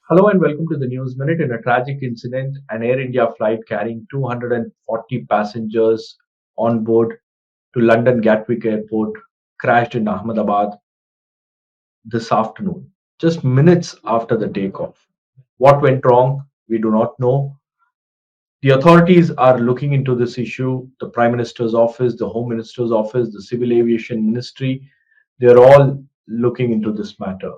Hello and welcome to the News Minute. In a tragic incident, an Air India flight carrying 240 passengers on board to London Gatwick Airport crashed in Ahmedabad this afternoon, just minutes after the takeoff. What went wrong? We do not know. The authorities are looking into this issue. The Prime Minister's office, the Home Minister's office, the Civil Aviation Ministry, they're all looking into this matter.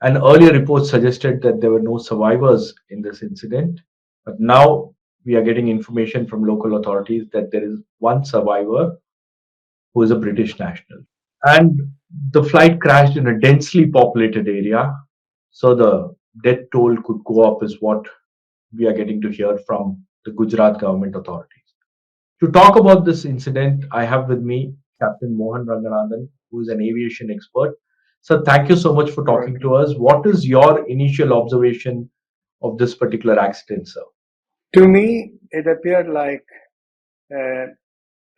An earlier report suggested that there were no survivors in this incident, but now we are getting information from local authorities that there is one survivor who is a British national. And the flight crashed in a densely populated area, so the death toll could go up, is what we are getting to hear from the Gujarat government authorities. To talk about this incident, I have with me Captain Mohan Ranganathan, who is an aviation expert. So, thank you so much for talking to us. What is your initial observation of this particular accident, sir? To me, it appeared like a,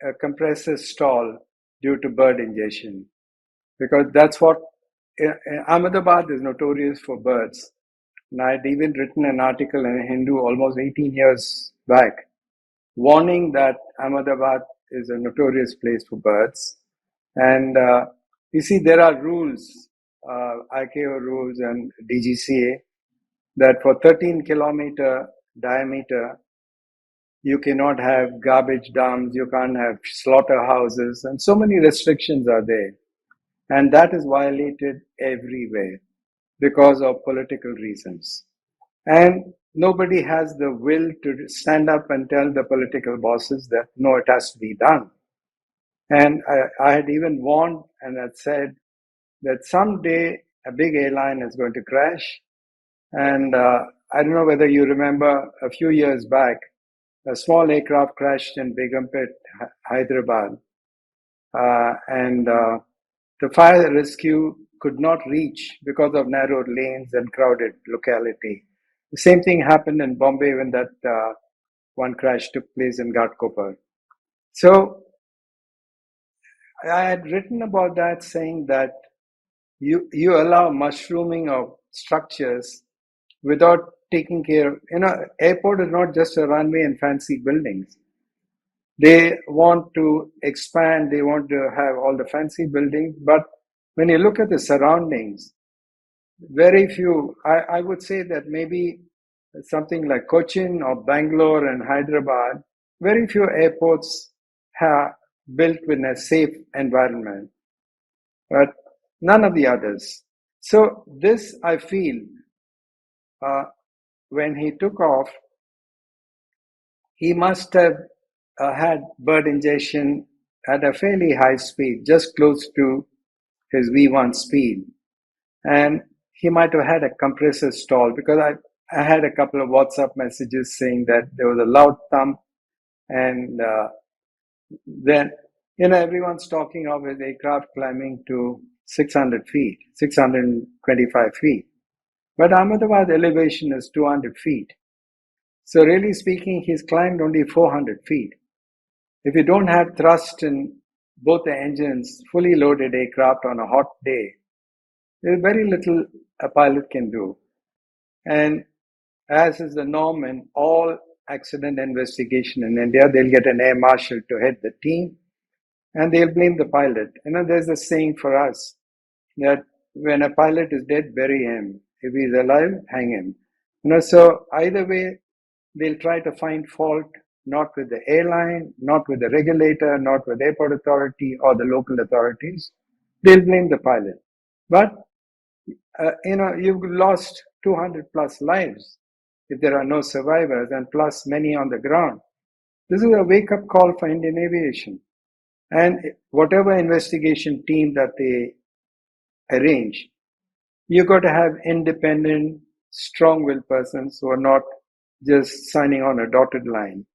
a compressor stall due to bird ingestion, because that's what Ahmedabad is notorious for birds. And I had even written an article in Hindu almost 18 years back, warning that Ahmedabad is a notorious place for birds. And you see, there are rules, ICAO rules and DGCA, that for 13-kilometer diameter, you cannot have garbage dumps, you can't have slaughterhouses, and so many restrictions are there. And that is violated everywhere because of political reasons. And nobody has the will to stand up and tell the political bosses that no, it has to be done. And I had even warned and had said that someday a big airline is going to crash. And I don't know whether you remember a few years back, a small aircraft crashed in Begumpet, Hyderabad, and the fire rescue could not reach because of narrow lanes and crowded locality. The same thing happened in Bombay when that one crash took place in Ghatkopar. So I had written about that, saying that you allow mushrooming of structures without taking care. Airport is not just a runway and fancy buildings. They want to expand, they want to have all the fancy buildings, but when you look at the surroundings, very few, I would say that maybe something like Cochin or Bangalore and Hyderabad, very few airports have built in a safe environment, but none of the others. So this, I feel, when he took off, he must have had bird ingestion at a fairly high speed, just close to his V1 speed. And he might have had a compressor stall, because I had a couple of WhatsApp messages saying that there was a loud thump, and then everyone's talking of his aircraft climbing to 600 feet, 625 feet. But Ahmedabad elevation is 200 feet. So really speaking, he's climbed only 400 feet. If you don't have thrust in both the engines, fully loaded aircraft on a hot day, there's very little a pilot can do. And as is the norm in all accident investigation in India, they'll get an air marshal to head the team, and they'll blame the pilot. There's a saying for us that when a pilot is dead, bury him. If he's alive, hang him. So either way, they'll try to find fault, not with the airline, not with the regulator, not with the airport authority or the local authorities. They'll blame the pilot. But, you've lost 200 plus lives if there are no survivors, and plus many on the ground. This is a wake-up call for Indian aviation. And whatever investigation team that they arrange, you got to have independent, strong-willed persons who are not just signing on a dotted line.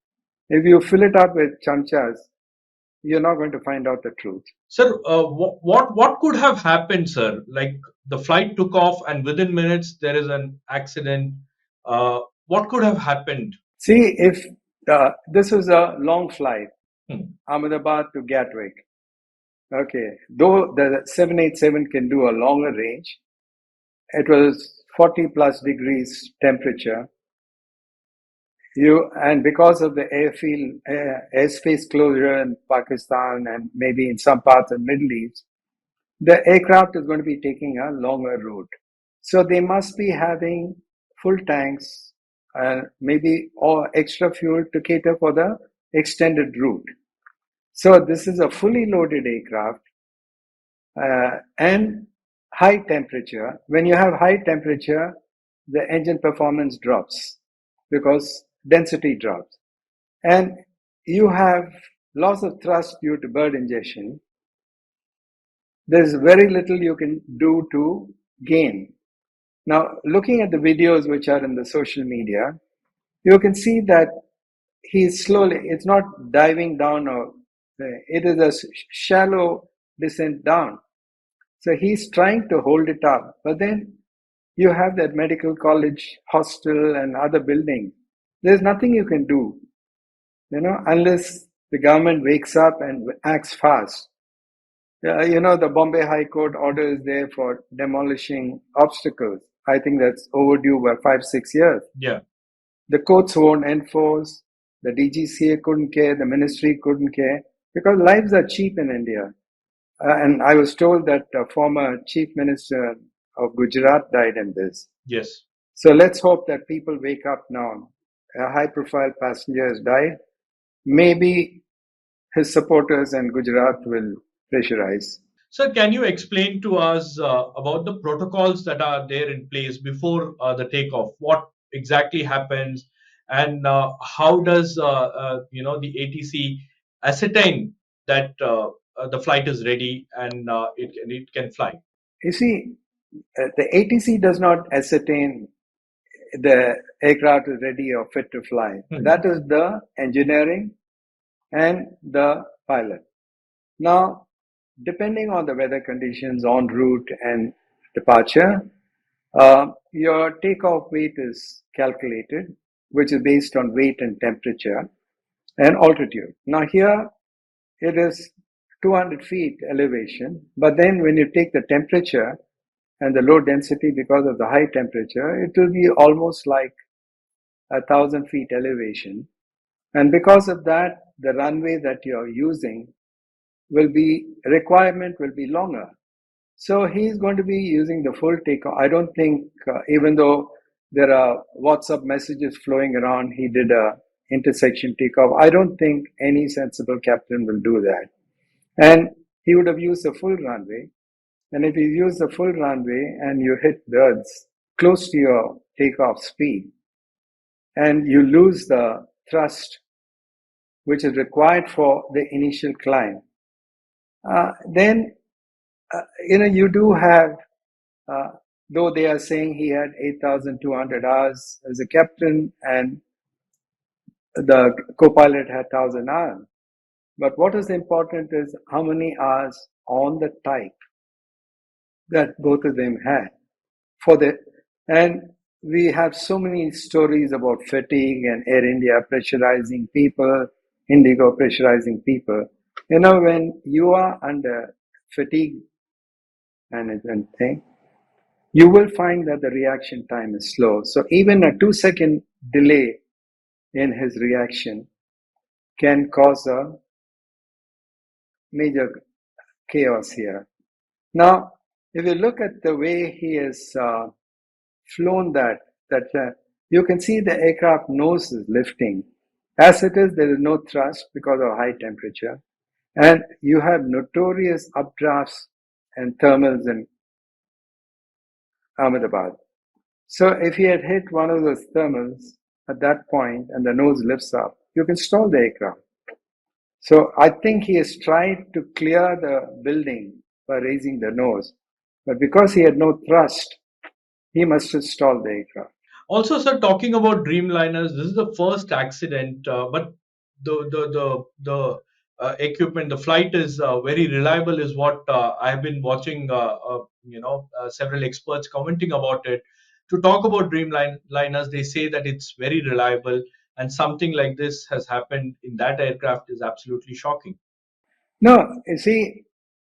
If you fill it up with chamchas, you're not going to find out the truth. Sir, what could have happened, sir? Like the flight took off, and within minutes there is an accident. What could have happened? See, if this was a long flight, Hmm. Ahmedabad to Gatwick, okay, though the 787 can do a longer range, it was 40 plus degrees temperature. And because of the airspace closure in Pakistan and maybe in some parts of the Middle East, the aircraft is going to be taking a longer route. So they must be having full tanks, maybe or extra fuel to cater for the extended route. So this is a fully loaded aircraft and high temperature. When you have high temperature, the engine performance drops because density drops. And you have loss of thrust due to bird ingestion. There's very little you can do to gain. Now, looking at the videos which are in the social media, you can see that he's slowly, it's not diving down, or it is a shallow descent down. So he's trying to hold it up. But then you have that medical college, hostel, and other building. There's nothing you can do, unless the government wakes up and acts fast. The Bombay High Court order is there for demolishing obstacles. I think that's overdue by 5-6 years. Yeah. The courts won't enforce. The DGCA couldn't care. The ministry couldn't care because lives are cheap in India. And I was told that a former chief minister of Gujarat died in this. Yes. So let's hope that people wake up now. A high-profile passenger has died. Maybe his supporters in Gujarat will pressurize. Sir, can you explain to us about the protocols that are there in place before the takeoff? What exactly happens, and how does the ATC ascertain that the flight is ready and it can fly? You see, the ATC does not ascertain the aircraft is ready or fit to fly. That is the engineering and the pilot. Now, depending on the weather conditions, en route and departure, your takeoff weight is calculated, which is based on weight and temperature and altitude. Now here, it is 200 feet elevation, but then when you take the temperature and the low density because of the high temperature, it will be almost like 1,000 feet elevation. And because of that, the runway that you're using requirement will be longer. So he's going to be using the full takeoff. I don't think, even though there are WhatsApp messages flowing around, he did a intersection takeoff. I don't think any sensible captain will do that. And he would have used the full runway. And if you use the full runway and you hit birds close to your takeoff speed, and you lose the thrust which is required for the initial climb, then you do have, though they are saying he had 8,200 hours as a captain and the co-pilot had 1,000 hours. But what is important is how many hours on the type that both of them had. And we have so many stories about fatigue and Air India pressurizing people, Indigo pressurizing people. When you are under fatigue management thing, you will find that the reaction time is slow. So even a 2-second delay in his reaction can cause a major chaos here. Now, if you look at the way he has flown that you can see the aircraft nose is lifting. As it is, there is no thrust because of high temperature. And you have notorious updrafts and thermals in Ahmedabad. So if he had hit one of those thermals at that point and the nose lifts up, you can stall the aircraft. So I think he has tried to clear the building by raising the nose. But because he had no thrust, he must have stalled the aircraft. Also, sir, talking about Dreamliners, this is the first accident, but the equipment, the flight is very reliable, is what I have been watching. Several experts commenting about it. To talk about Dreamliners, they say that it's very reliable, and something like this has happened in that aircraft is absolutely shocking. No, you see,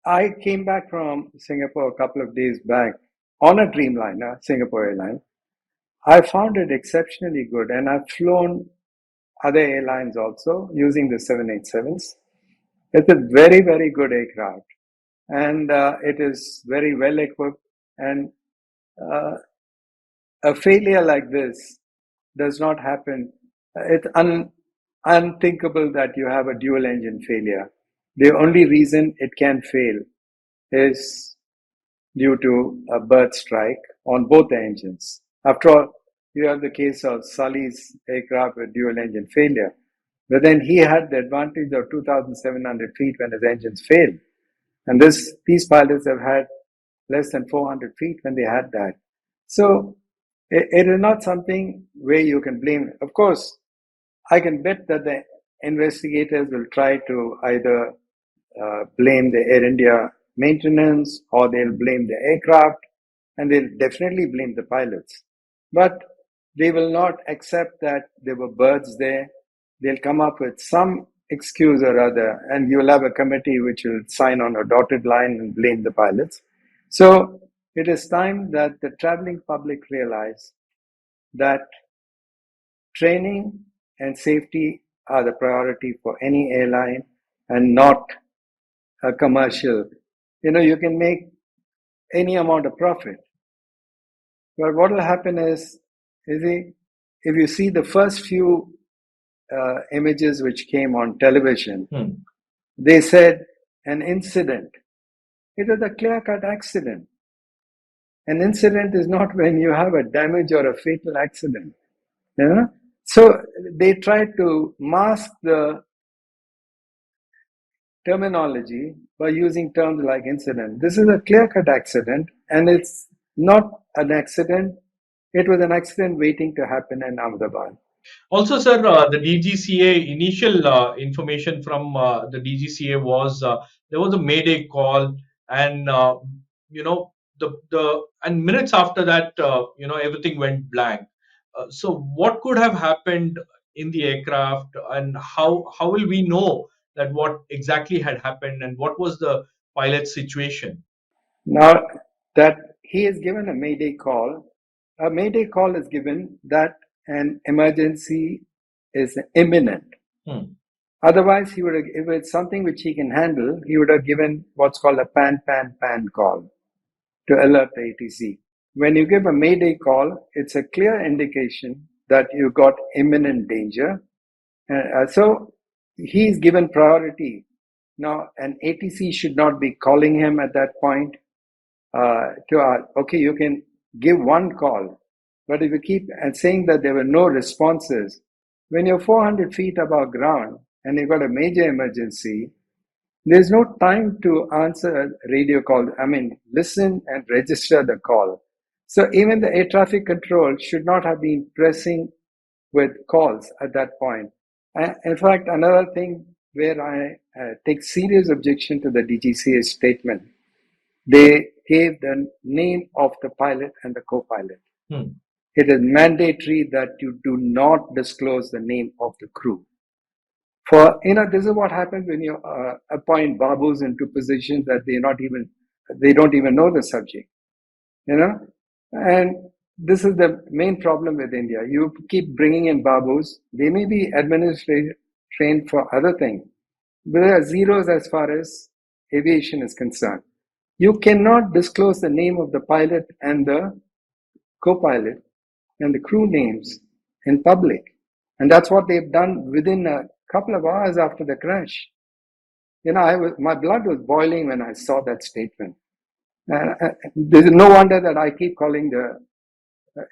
I came back from Singapore a couple of days back, on a Dreamliner, Singapore Airlines. I found it exceptionally good, and I've flown other airlines also using the 787s. It's a very, very good aircraft, and it is very well equipped. And uh, a failure like this does not happen. It's unthinkable that you have a dual engine failure. The only reason it can fail is due to a bird strike on both the engines. After all, you have the case of Sully's aircraft with dual engine failure. But then he had the advantage of 2,700 feet when his engines failed. And these pilots have had less than 400 feet when they had that. So it is not something where you can blame. Of course, I can bet that the investigators will try to either blame the Air India maintenance or they'll blame the aircraft and they'll definitely blame the pilots. But they will not accept that there were birds there. They'll come up with some excuse or other, and you'll have a committee which will sign on a dotted line and blame the pilots. So it is time that the traveling public realize that training and safety are the priority for any airline and not a commercial. You can make any amount of profit. But what will happen is if you see the first few images which came on television, they said an incident. It was a clear-cut accident. An incident is not when you have a damage or a fatal accident. So they tried to mask the terminology by using terms like incident. This is a clear-cut accident, and it's not an accident. It was an accident waiting to happen in Ahmedabad. Also, sir, the DGCA initial information from the DGCA was there was a Mayday call, and the and minutes after that, everything went blank. So, what could have happened in the aircraft, and how will we know that what exactly had happened, and what was the pilot's situation? Now that he is given a Mayday call is given that an emergency is imminent. Otherwise, he would have, if it's something which he can handle, he would have given what's called a pan call to alert the ATC. When you give a Mayday call, it's a clear indication that you got imminent danger. So he's given priority. Now, an ATC should not be calling him at that point okay, you can give one call, but if you keep saying that there were no responses, when you're 400 feet above ground and you've got a major emergency, there's no time to answer a radio call. Listen and register the call. So even the air traffic control should not have been pressing with calls at that point. In fact, another thing where I take serious objection to the DGCA statement, they gave the name of the pilot and the co-pilot. It is mandatory that you do not disclose the name of the crew. This is what happens when you appoint babus into positions that they don't even know the subject. And this is the main problem with India. You keep bringing in babus. They may be administrative trained for other things, but there are zeros as far as aviation is concerned. You cannot disclose the name of the pilot and the co-pilot and the crew names in public. And that's what they've done within a couple of hours after the crash. My blood was boiling when I saw that statement. There's no wonder that I keep calling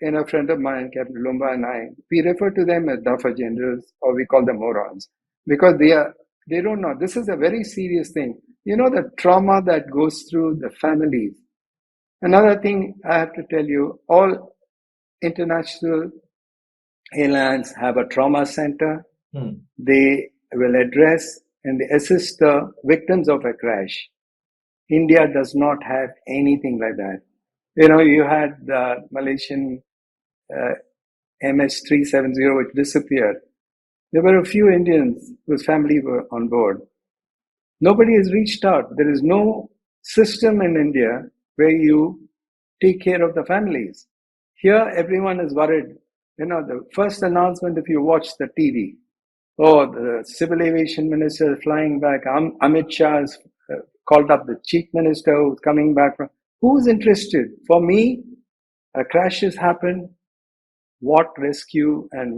a friend of mine, Captain Lumba, and we refer to them as duffer generals, or we call them morons, because they don't know. This is a very serious thing. The trauma that goes through the families. Another thing I have to tell you, all international airlines have a trauma center. They will address and they assist the victims of a crash. India does not have anything like that. You had the Malaysian MS-370 which disappeared. There were a few Indians whose family were on board. Nobody has reached out. There is no system in India where you take care of the families. Here, everyone is worried. The first announcement, if you watch the TV, oh, the civil aviation minister is flying back. Amit Shah has called up the chief minister who's coming back from. Who's interested? For me, a crash has happened. What rescue and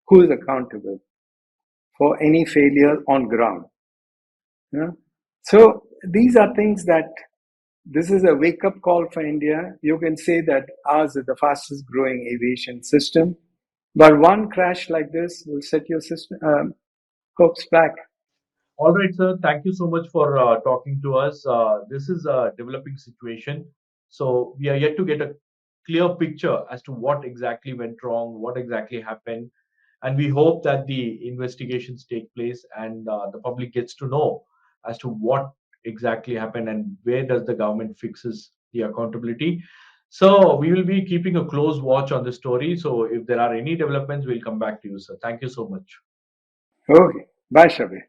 who is accountable for any failure on ground? Yeah? So these are things that this is a wake-up call for India. You can say that ours is the fastest growing aviation system, but one crash like this will set your system hopes back. All right, sir. Thank you so much for talking to us. This is a developing situation. So we are yet to get a clear picture as to what exactly went wrong, what exactly happened. And we hope that the investigations take place and the public gets to know as to what exactly happened and where does the government fixes the accountability. So we will be keeping a close watch on the story. So if there are any developments, we'll come back to you, sir. Thank you so much. Okay. Bye, Shabbir.